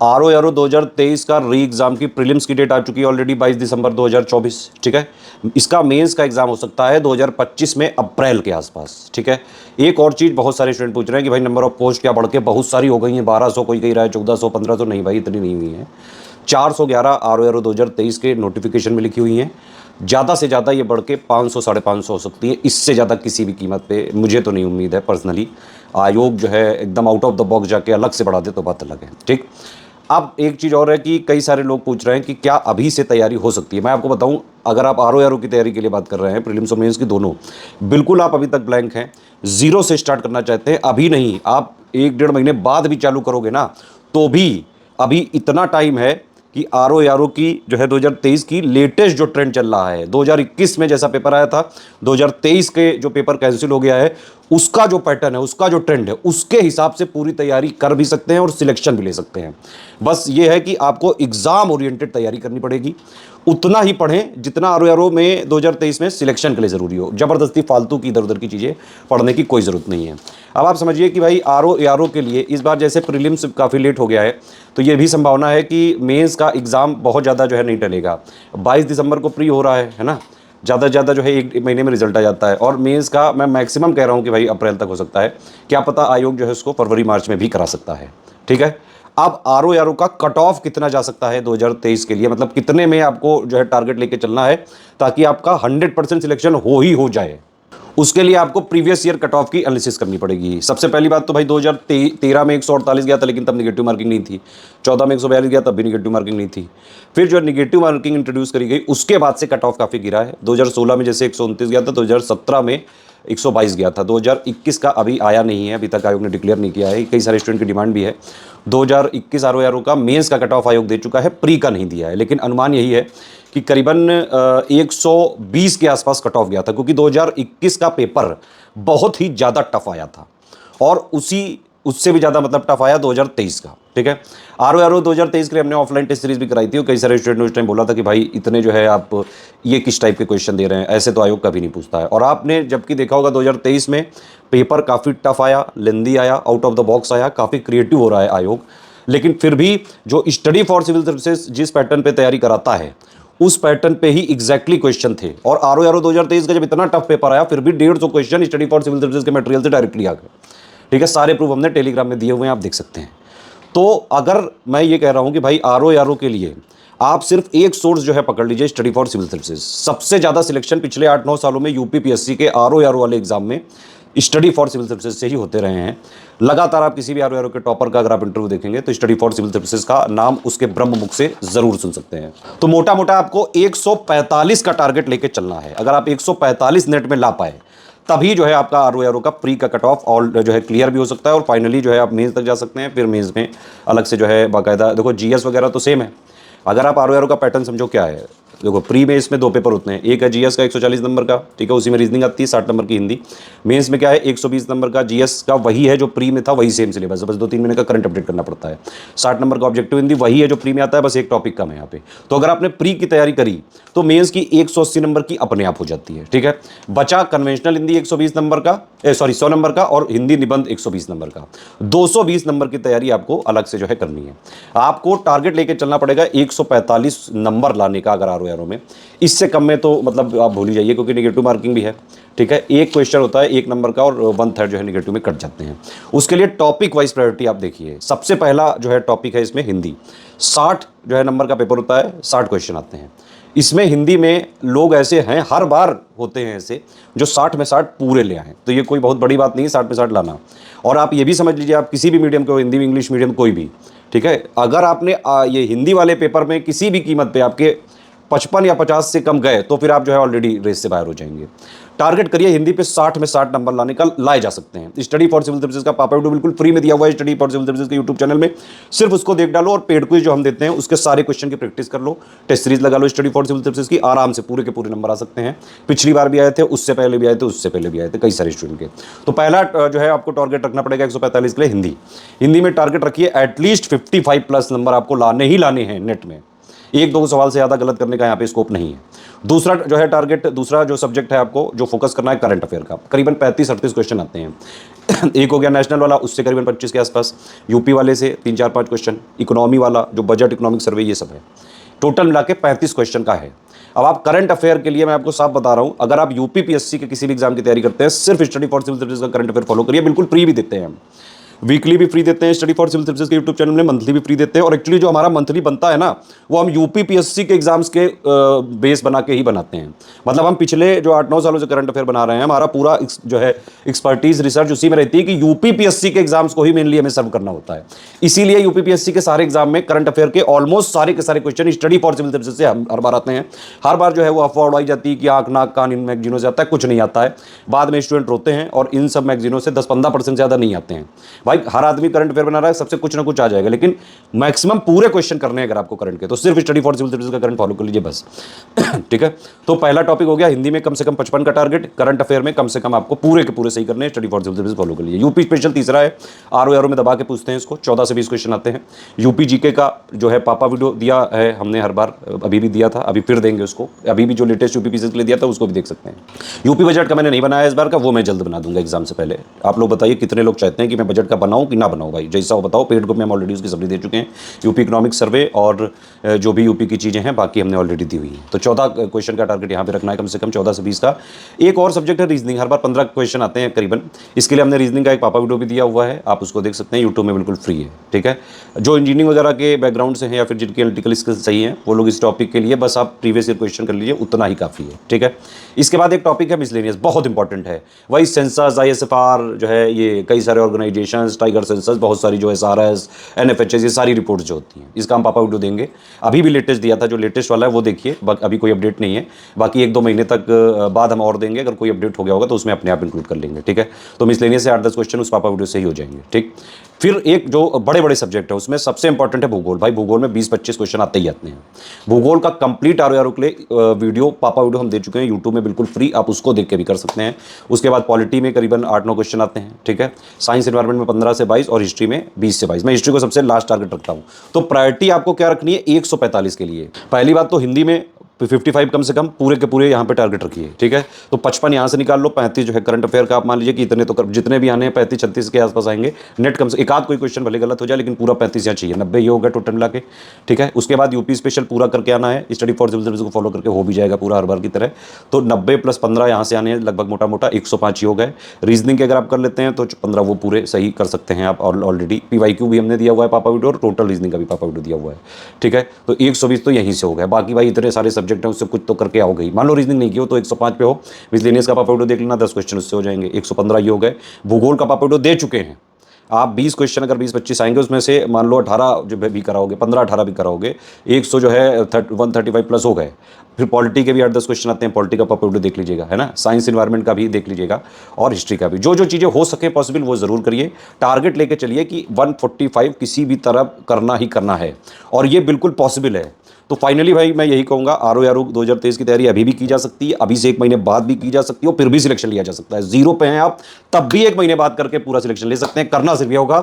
RO 2023 का री exam की प्रीलिम्स की डेट आ चुकी है ऑलरेडी 22 दिसंबर 2024। ठीक है, इसका मेंस का एग्जाम हो सकता है 2025 में अप्रैल के आसपास। ठीक है, एक और चीज बहुत सारे स्टूडेंट पूछ रहे हैं कि भाई नंबर ऑफ पोस्ट क्या बढ़ के बहुत सारी हो गई हैं, 1200, कोई कह रहा है 1400, 1500। नहीं भाई, इतनी नहीं हुई है। 411 आरओ 2023 के नोटिफिकेशन में लिखी हुई हैं। ज़्यादा से ज़्यादा ये बढ़ के 500, 550 हो सकती है। इससे ज़्यादा किसी भी कीमत पे मुझे तो नहीं उम्मीद है पर्सनली। आयोग जो है एकदम आउट ऑफ द बॉक्स जाके अलग से बढ़ा दे तो बात अलग है। ठीक, अब एक चीज़ और है कि कई सारे लोग पूछ रहे हैं कि क्या अभी से तैयारी हो सकती है। मैं आपको बताऊं, अगर आप आरओ की तैयारी के लिए बात कर रहे हैं, प्रीलिम्स और मेंस की दोनों, बिल्कुल आप अभी तक ब्लैंक हैं, जीरो से स्टार्ट करना चाहते हैं, अभी नहीं, आप 1-1.5 महीने बाद भी चालू करोगे ना तो भी अभी इतना टाइम है कि आरओ की जो है 2023 की लेटेस्ट जो ट्रेंड चल रहा है, 2021 में जैसा पेपर आया था, 2023 के जो पेपर कैंसिल हो गया है, उसका जो पैटर्न है, उसका जो ट्रेंड है, उसके हिसाब से पूरी तैयारी कर भी सकते हैं और सिलेक्शन भी ले सकते हैं। बस ये है कि आपको एग्जाम ओरिएंटेड तैयारी करनी पड़ेगी। उतना ही पढ़ें जितना आरओ में 2023 में सिलेक्शन के लिए ज़रूरी हो। ज़बरदस्ती फालतू की इधर उधर की चीज़ें पढ़ने की कोई ज़रूरत नहीं है। अब आप समझिए कि भाई आरओ के लिए इस बार जैसे प्रीलिम्स काफ़ी लेट हो गया है, तो ये भी संभावना है कि मेंस का एग्ज़ाम बहुत ज़्यादा जो है नहीं टलेगा। 22 दिसंबर को प्री हो रहा है ना, ज़्यादा से ज़्यादा जो है 1 महीने में रिजल्ट आ जाता है। और मेंस का मैं मैक्सिमम कह रहा हूँ कि भाई अप्रैल तक हो सकता है, क्या पता आयोग जो है उसको फरवरी मार्च में भी करा सकता है। ठीक है, अब आरओ का कट ऑफ कितना जा सकता है 2023 के लिए, मतलब कितने में आपको जो है टारगेट लेके चलना है ताकि आपका 100% सिलेक्शन हो जाए। उसके लिए आपको प्रीवियस ईयर कट ऑफ की एनालिसिस करनी पड़ेगी। सबसे पहली बात तो भाई 2013 में 148 गया था, लेकिन तब निगेटिव मार्किंग नहीं थी। 14 में 142 गया, तब भी निगेटिव मार्किंग नहीं थी। फिर जो निगेटिव मार्किंग इंट्रोड्यूस करी गई, उसके बाद से कट ऑफ काफ़ी गिरा है। 2016 में जैसे 129 गया था, 2017 में 122 गया था। 2021 का अभी आया नहीं है, अभी तक आयोग ने डिक्लेयर नहीं किया है। कई सारे स्टूडेंट की डिमांड भी है। 2021 आरओ का मेंस का कट ऑफ आयोग दे चुका है, प्री का नहीं दिया है, लेकिन अनुमान यही है कि करीबन 120 के आसपास कट ऑफ गया था, क्योंकि 2021 का पेपर बहुत ही ज़्यादा टफ आया था और उससे भी ज़्यादा मतलब टफ आया 2023 का। ठीक है, आरओ 2023 के लिए हमने ऑफलाइन टेस्ट सीरीज भी कराई थी और कई सारे स्टूडेंट ने उस टाइम बोला था कि भाई इतने जो है आप ये किस टाइप के क्वेश्चन दे रहे हैं, ऐसे तो आयोग कभी नहीं पूछता है। और आपने जबकि देखा होगा 2023 में पेपर काफ़ी टफ आया, लेंदी आया, आउट ऑफ द बॉक्स आया, काफ़ी क्रिएटिव हो रहा है आयोग। लेकिन फिर भी जो स्टडी फॉर सिविल सर्विसेज जिस पैटर्न पे तैयारी कराता है, उस पैटर्न पे ही एग्जैक्टली क्वेश्चन थे। और आरओ 2023 का जब इतना टफ पेपर आया, फिर भी 150 question study for civil services के मटेरियल से डायरेक्टली आ गए। ठीक है, सारे प्रूफ हमने टेलीग्राम में दिए हुए हैं, आप देख सकते हैं। तो अगर मैं ये कह रहा हूं कि भाई आरओ के लिए आप सिर्फ एक सोर्स जो है पकड़ लीजिए, स्टडी फॉर सिविल सर्विसेज। सबसे ज़्यादा सिलेक्शन पिछले 8-9 सालों में यूपीपीएससी के आरओ वाले एग्जाम में स्टडी फॉर सिविल सर्विसेज से ही होते रहे हैं। लगातार आप किसी भी आरओ के टॉपर का अगर आप इंटरव्यू देखेंगे तो स्टडी फॉर सिविल सर्विसेज का नाम उसके ब्रह्म मुख से जरूर सुन सकते हैं। तो मोटा मोटा आपको 145 का टारगेट लेके चलना है। अगर आप 145 नेट में ला पाए, तभी जो है आपका आरओ का प्री का कट ऑफ ऑल जो है क्लियर भी हो सकता है और फाइनली जो है आप मेंस तक जा सकते हैं। फिर मेंस में अलग से जो है बाकायदा, देखो जीएस वगैरह तो सेम है। अगर आप आरओ का पैटर्न समझो क्या है, देखो प्री में इसमें 2 पेपर होते हैं। एक है जीएस का 140 नंबर का, ठीक है, उसी में रीजनिंग आती है, 60 नंबर की हिंदी। मेंस में क्या है, 120 नंबर का जीएस का, वही है जो प्री में था, वही सेम सिलेबस, बस 2-3 महीने का करंट अपडेट करना पड़ता है। 60 नंबर का ऑब्जेक्टिव हिंदी, वही है जो प्री में आता है, बस एक टॉपिक कम है यहाँ पे। तो अगर आपने प्री की तैयारी करी तो मेंस की 180 नंबर की अपने आप हो जाती है। ठीक है, बचा कन्वेंशनल हिंदी 120 नंबर का, 100 नंबर का, और हिंदी निबंध 120 नंबर का। 220 नंबर की तैयारी आपको अलग से जो है करनी है। आपको टारगेट लेके चलना पड़ेगा 145 नंबर लाने का अगर आरओ में। इससे कम में तो मतलब आप भूल ही जाइए, क्योंकि नेगेटिव मार्किंग भी है। ठीक है, एक क्वेश्चन होता है 1 नंबर का और 1/3 जो है नेगेटिव में कट जाते हैं। उसके लिए टॉपिक वाइज प्रायोरिटी आप देखिए। सबसे पहला जो है टॉपिक है इसमें हिंदी। 60 जो है नंबर का पेपर होता है, 60 क्वेश्चन आते हैं इसमें। हिंदी में लोग ऐसे हैं, हर बार होते हैं ऐसे, जो 60 में 60 पूरे ले आए। तो ये कोई बहुत बड़ी बात नहीं है 60 में 60 लाना। और आप ये भी समझ लीजिए, आप किसी भी मीडियम को, हिंदी में, इंग्लिश मीडियम, कोई भी, ठीक है, अगर आपने ये हिंदी वाले पेपर में किसी भी कीमत पे आपके 55 या 50 से कम गए तो फिर आप जो है ऑलरेडी रेस से बाहर हो जाएंगे। टारगेट करिए हिंदी पे 60 में 60 नंबर लाने का, लाए जा सकते हैं। स्टडी फॉर सिविल सर्विसेज का पापा वीडियो बिल्कुल फ्री में दिया हुआ है स्टडी फॉर सिविल सर्विसेज के यूट्यूब चैनल में, सिर्फ उसको देख डालो और पेड क्विज जो हम देते हैं उसके सारे क्वेश्चन की प्रैक्टिस कर लो। टेस्ट सीरीज लगा लो स्टडी फॉर सिविल सर्विसेज की, आराम से पूरे के पूरे नंबर आ सकते हैं। पिछली बार भी आए थे, उससे पहले भी आए थे, उससे पहले भी आए थे, कई सारे स्टूडेंट के। तो पहला जो है आपको टारगेट रखना पड़ेगा 145 के लिए हिंदी। हिंदी में टारगेट रखिए एटलीस्ट 55 प्लस नंबर आपको लाने ही लाने हैं नेट में। एक दो सवाल से ज़्यादा गलत करने का यहाँ पे स्कोप नहीं है। दूसरा जो है टारगेट, दूसरा जो सब्जेक्ट है आपको जो फोकस करना है करंट अफेयर का, करीबन 35-38 क्वेश्चन आते हैं। एक हो गया नेशनल वाला, उससे करीबन 25 के आसपास, यूपी वाले से 3-4-5 क्वेश्चन, इकोनॉमी वाला जो बजट इकोनॉमिक सर्वे ये सब है, टोटल मिला के 35 क्वेश्चन का है। अब आप करंट अफेयर के लिए मैं आपको साफ बता रहा हूं, अगर आप यूपीपीएससी के किसी भी एग्जाम की तैयारी करते हैं, सिर्फ स्टडी फॉर सिविल सर्विसेज का करंट अफेयर फॉलो करिए, बिल्कुल फ्री भी देते हैं हम, वीकली भी फ्री देते हैं स्टडी फॉर सिविल सर्विसेज के यूट्यूब चैनल में, मंथली भी फ्री देते हैं। और एक्चुअली जो हमारा मंथली बनता है ना, वो हम यूपीपीएससी के एग्जाम्स के बेस बना के ही बनाते हैं। मतलब हम पिछले जो 8-9 सालों से करंट अफेयर बना रहे हैं, हमारा पूरा जो है एक्सपर्टीज रिसर्च उसी में रहती है कि यूपीपीएससी के एग्जाम्स को ही मेनली हमें सर्व करना होता है। इसीलिए यूपीपीएससी के सारे एग्जाम में करंट अफेयर के ऑलमोस्ट सारे के सारे question study for civil services से हर बार आते हैं। हर बार जो है वो अफवाह उड़ाई जाती है कि आंख नाक कान इन मैगजीनों से आता है, कुछ नहीं आता है। बाद में स्टूडेंट रोते हैं, और इन सब मैगजीनों से 10-15% से ज़्यादा नहीं आते हैं। भाई हर आदमी करंट अफेयर बना रहा है, सबसे कुछ ना कुछ आ जाएगा, लेकिन मैक्सिमम पूरे क्वेश्चन करने हैं अगर आपको करंट के, तो सिर्फ स्टडी फॉर सिविल सर्विसेज का करंट फॉलो कर लीजिए बस। ठीक है, तो पहला टॉपिक हो गया हिंदी में कम से कम 55 का टारगेट, करंट अफेयर में कम से कम आपको पूरे के पूरे सही करने हैं, study for civil services follow कर लीजिए। यूपी स्पेशल तीसरा है, आरओ में दबा के पूछते हैं इसको, 14 से 20 क्वेश्चन आते हैं। यूपी जीके का जो है पापा वीडियो दिया है हमने हर बार, अभी भी दिया था, अभी फिर देंगे उसको, अभी भी जो लेटेस्ट यूपी पीसीएस के लिए दिया था उसको भी देख सकते हैं। यूपी बजट का मैंने नहीं बनाया इस बार का, वो मैं जल्द बना दूंगा एग्जाम से पहले। आप लोग बताइए कितने लोग चाहते हैं कि मैं बजट का बनाऊं कि ना बनाऊं, भाई जैसा हो बताओ। पेड ग्रुप में हम ऑलरेडी उसकी सब्सिडी दे चुके हैं, यूपी इकोनॉमिक सर्वे और जो भी यूपी की चीज़ें हैं बाकी हमने ऑलरेडी दी हुई है। तो 14 क्वेश्चन का टारगेट यहाँ पे रखना है, कम से कम 14 से 20 का। एक और सब्जेक्ट है रीजनिंग, हर बार 15 क्वेश्चन आते हैं करीबन, इसके लिए हमने रीजनिंग का एक पापा वीडियो भी दिया हुआ है, आप उसको देख सकते हैं, यूट्यूब में बिल्कुल फ्री है। ठीक है, जो इंजीनियरिंग वगैरह के बैकग्राउंड से हैं या फिर जिनकी एनालिटिकल स्किल्स सही हैं, वो लोग इस टॉपिक के लिए बस आप प्रीवियस ईयर क्वेश्चन कर लीजिए, उतना ही काफ़ी है। ठीक है, इसके बाद एक टॉपिक है मिसलेनियस, बहुत इंपॉर्टेंट है, वही सेंसस, ISFR जो है, ये कई सारे ऑर्गेनाइजेशन, टाइगर सेंसस, बहुत सारी जो SRS, NFHS, ये सारी रिपोर्ट्स जो होती हैं, इसका हम पापा वीडियो देंगे। अभी भी लेटेस्ट दिया था, जो लेटेस्ट वाला है वो देखिए, अभी कोई अपडेट नहीं है, बाकी 1-2 महीने तक बाद हम और देंगे, अगर कोई अपडेट हो गया होगा तो उसमें अपने आप इंक्लूड कर लेंगे। ठीक है, तो मिसलेनियस से 8-10 क्वेश्चन उस पापा वीडियो से ही हो जाएंगे। ठीक, फिर एक जो बड़े बड़े सब्जेक्ट है उसमें सबसे इंपॉर्टेंट है भूगोल। भाई भूगोल में 20-25 क्वेश्चन आते ही आते हैं। भूगोल का कंप्लीट आरओ के लिए वीडियो, पापा वीडियो हम दे चुके हैं यूट्यूब में, बिल्कुल फ्री, आप उसको देख के भी कर सकते हैं। उसके बाद पॉलिटी में करीबन 8-9 क्वेश्चन आते हैं। ठीक है, साइंस एनवायरमेंट में 15 से 22 और हिस्ट्री में 20 से 22। मैं हिस्ट्री को सबसे लास्ट टारगेट रखता हूँ। तो प्रायोरिटी आपको क्या रखनी है 145 के लिए। पहली बात तो हिंदी में 55 कम से कम पूरे के पूरे यहाँ पे टारगेट रखिए। ठीक है, तो 55 यहाँ से निकाल लो, 35 जो है करंट अफेयर का आप मान लीजिए कि इतने तो जितने भी आने हैं 35-36 के आसपास आएंगे नेट, कम से एक आध कोई क्वेश्चन भले गलत हो जाए, लेकिन पूरा 35 यहाँ चाहिए, 90 ये होगा टोटल मिला के। ठीक है, उसके बाद यूपी स्पेशल पूरा करके आना है, स्टडी फॉर सिविल सर्विस को फॉलो करके हो भी जाएगा पूरा हर बार की तरह। तो 90 + 15 यहाँ से आने हैं, लगभग मोटा मोटा 105 ही हो गए। रीजनिंग के अगर आप कर लेते हैं तो 15 वो पूरे सही कर सकते हैं आप, ऑलरेडी PYQ भी हमने दिया हुआ है पापा वीडियो, और टोटल रीजनिंग का भी पापा वीडियो दिया हुआ है। ठीक है, तो 120 तो यहीं से हो गया। बाकी भाई इतने सारे सब्जेक्ट हैं, उससे कुछ तो करके आओ गई। मान लो रीजनिंग नहीं की हो तो 105 पे हो, मिसलेनियस का पापा वीडियो देख लेना, 10 क्वेश्चन उससे हो जाएंगे, 115 ये हो गए। भूगोल का पापा वीडियो दे चुके हैं आप, 20 क्वेश्चन अगर 20-25 आएंगे उसमें से मान लो 18 जो भी कराओगे, 15-18 भी कराओगे, 100 जो है 135 प्लस हो गए। फिर पॉलिटी के भी 8-10 क्वेश्चन आते हैं, पॉलिटी का पापा वीडियो देख लीजिएगा, है ना, साइंस एनवायरमेंट का भी देख लीजिएगा, और हिस्ट्री का भी। जो जो चीज़ें हो सके पॉसिबल वो ज़रूर करिए। टारगेट लेके चलिए कि 145 किसी भी तरह करना ही करना है, और ये बिल्कुल पॉसिबल है। तो फाइनली भाई मैं यही कहूँगा, आरओ 2023 की तैयारी अभी भी की जा सकती है, अभी से 1 महीने बाद भी की जा सकती है, और फिर भी सिलेक्शन लिया जा सकता है। 0 पे हैं आप तब भी 1 महीने बाद करके पूरा सिलेक्शन ले सकते हैं। करना सिर्फ ये होगा,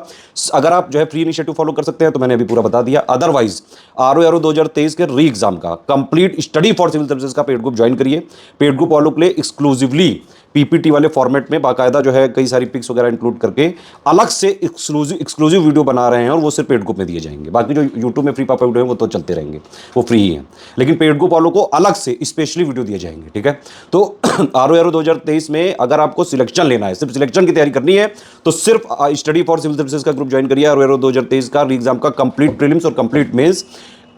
अगर आप जो है फ्री इनिशिएटिव फॉलो कर सकते हैं तो मैंने अभी पूरा बता दिया। अदरवाइज आरओ 2023 के री एग्जाम का complete study for civil services का पेड ग्रुप ज्वाइन करिए। पेड ग्रुप वालों के लिए एक्सक्लूसिवली PPT वाले फॉर्मेट में बाकायदा जो है कई सारी पिक्स वगैरह इंक्लूड करके अलग से एक्सक्लूसिव वीडियो बना रहे हैं, और वो सिर्फ पेड ग्रुप में दिए जाएंगे। बाकी जो यूट्यूब में फ्री पापा वीडियो है वो तो चलते रहेंगे, वो फ्री ही हैं, लेकिन पेड ग्रुप वालों को अलग से स्पेशली वीडियो दिए जाएंगे। ठीक है, तो आरओ 2023 में अगर आपको सिलेक्शन लेना है, सिर्फ सिलेक्शन की तैयारी करनी है, तो सिर्फ स्टडी फॉर सिविल सर्विसेज का ग्रुप ज्वाइन करिए। आरओ 2023 का री एग्जाम का कंप्लीट प्रीलिम्स और कंप्लीट मेंस,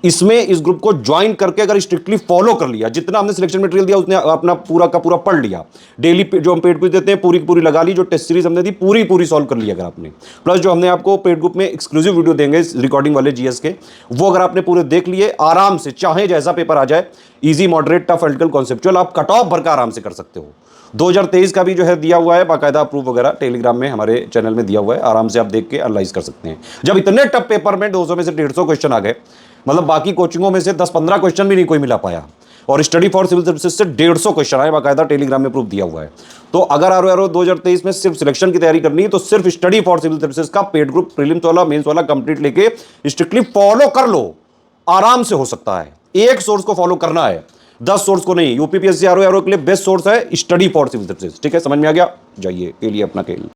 इसमें इस ग्रुप को ज्वाइन करके अगर स्ट्रिक्टली फॉलो कर लिया, जितना हमने सिलेक्शन मटेरियल दिया उसने अपना पूरा का पूरा पढ़ लिया, डेली जो हम पेड क्विज देते हैं पूरी की पूरी लगा ली, जो टेस्ट सीरीज हमने दी पूरी सॉल्व कर लिया अगर आपने, प्लस जो हमने आपको पेड ग्रुप में एक्सक्लूसिव वीडियो देंगे रिकॉर्डिंग वाले जीएस के, वो अगर आपने पूरे देख लिए, आराम से चाहे जैसा पेपर आ जाए, इजी मॉडरेट टफ एलिटिकल कॉन्सेप्चुअल, आप कट ऑफ भर का आराम से कर सकते हो। 2023 का भी जो है दिया हुआ है बाकायदा प्रूफ वगैरह, टेलीग्राम में हमारे चैनल में दिया हुआ है, आराम से आप देख के एनालाइज कर सकते हैं। जब इतने टफ पेपर में 200 में से 150 क्वेश्चन आ गए, मतलब बाकी कोचिंगों में से 10-15 क्वेश्चन भी नहीं कोई मिला पाया, और स्टडी फॉर सिविल सर्विसेज से 150 क्वेश्चन आए, बाकायदा टेलीग्राम में प्रूफ दिया हुआ है। तो अगर आरओ 2023 में सिर्फ सिलेक्शन की तैयारी करनी है तो सिर्फ स्टडी फॉर सिविल सर्विसेज का पेड ग्रुप प्रीलिम्स वाला मेंस वाला कंप्लीट लेके स्ट्रिक्टली फॉलो कर लो, आराम से हो सकता है। एक सोर्स को फॉलो करना है, 10 सोर्स को नहीं। यूपीपीएससी आरओ के लिए बेस्ट सोर्स है स्टडी फॉर सिविल सर्विसेज। ठीक है, समझ में आ गया? जाइए के लिए अपना खेल।